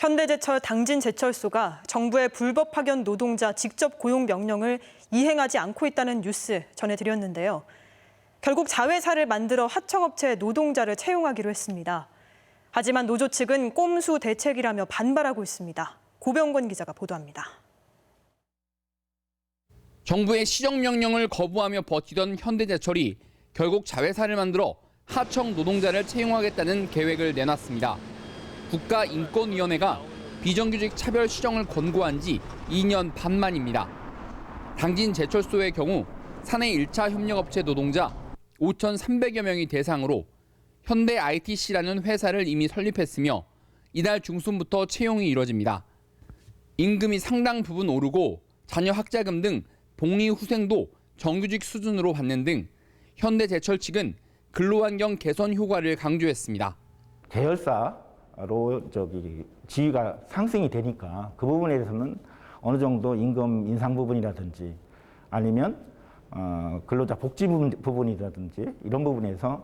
현대제철 당진제철소가 정부의 불법 파견 노동자 직접 고용 명령을 이행하지 않고 있다는 뉴스 전해드렸는데요. 결국 자회사를 만들어 하청업체 노동자를 채용하기로 했습니다. 하지만 노조 측은 꼼수 대책이라며 반발하고 있습니다. 고병권 기자가 보도합니다. 정부의 시정명령을 거부하며 버티던 현대제철이 결국 자회사를 만들어 하청 노동자를 채용하겠다는 계획을 내놨습니다. 국가인권위원회가 비정규직 차별 시정을 권고한 지 2년 반 만입니다. 당진제철소의 경우 사내 1차 협력업체 노동자 5,300여 명이 대상으로 현대 ITC라는 회사를 이미 설립했으며 이달 중순부터 채용이 이뤄집니다. 임금이 상당 부분 오르고 자녀 학자금 등 복리 후생도 정규직 수준으로 받는 등 현대제철 측은 근로환경 개선 효과를 강조했습니다. 계열사로 지위가 상승이 되니까 그 부분에 대해서는 어느 정도 임금 인상 부분이라든지 아니면 근로자 복지 부분이라든지 이런 부분에서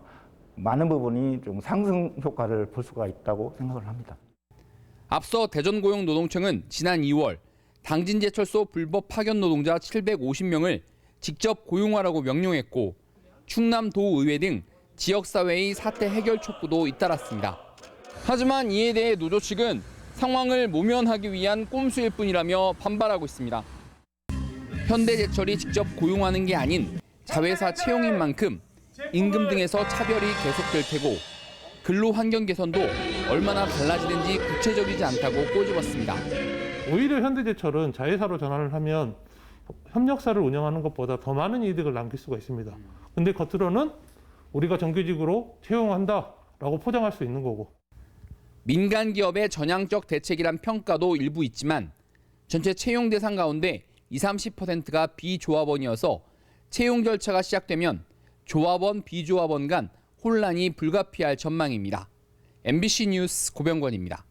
많은 부분이 좀 상승 효과를 볼 수가 있다고 생각을 합니다. 앞서 대전고용노동청은 지난 2월 당진제철소 불법 파견 노동자 750명을 직접 고용하라고 명령했고 충남도의회 등 지역사회의 사태 해결 촉구도 잇따랐습니다. 하지만 이에 대해 노조 측은 상황을 모면하기 위한 꼼수일 뿐이라며 반발하고 있습니다. 현대제철이 직접 고용하는 게 아닌 자회사 채용인 만큼 임금 등에서 차별이 계속될 테고 근로환경 개선도 얼마나 달라지는지 구체적이지 않다고 꼬집었습니다. 오히려 현대제철은 자회사로 전환을 하면 협력사를 운영하는 것보다 더 많은 이득을 남길 수가 있습니다. 근데 겉으로는 우리가 정규직으로 채용한다라고 포장할 수 있는 거고. 민간 기업의 전향적 대책이란 평가도 일부 있지만 전체 채용 대상 가운데 20~30%가 비조합원이어서 채용 절차가 시작되면 조합원, 비조합원 간 혼란이 불가피할 전망입니다. MBC 뉴스 고병권입니다.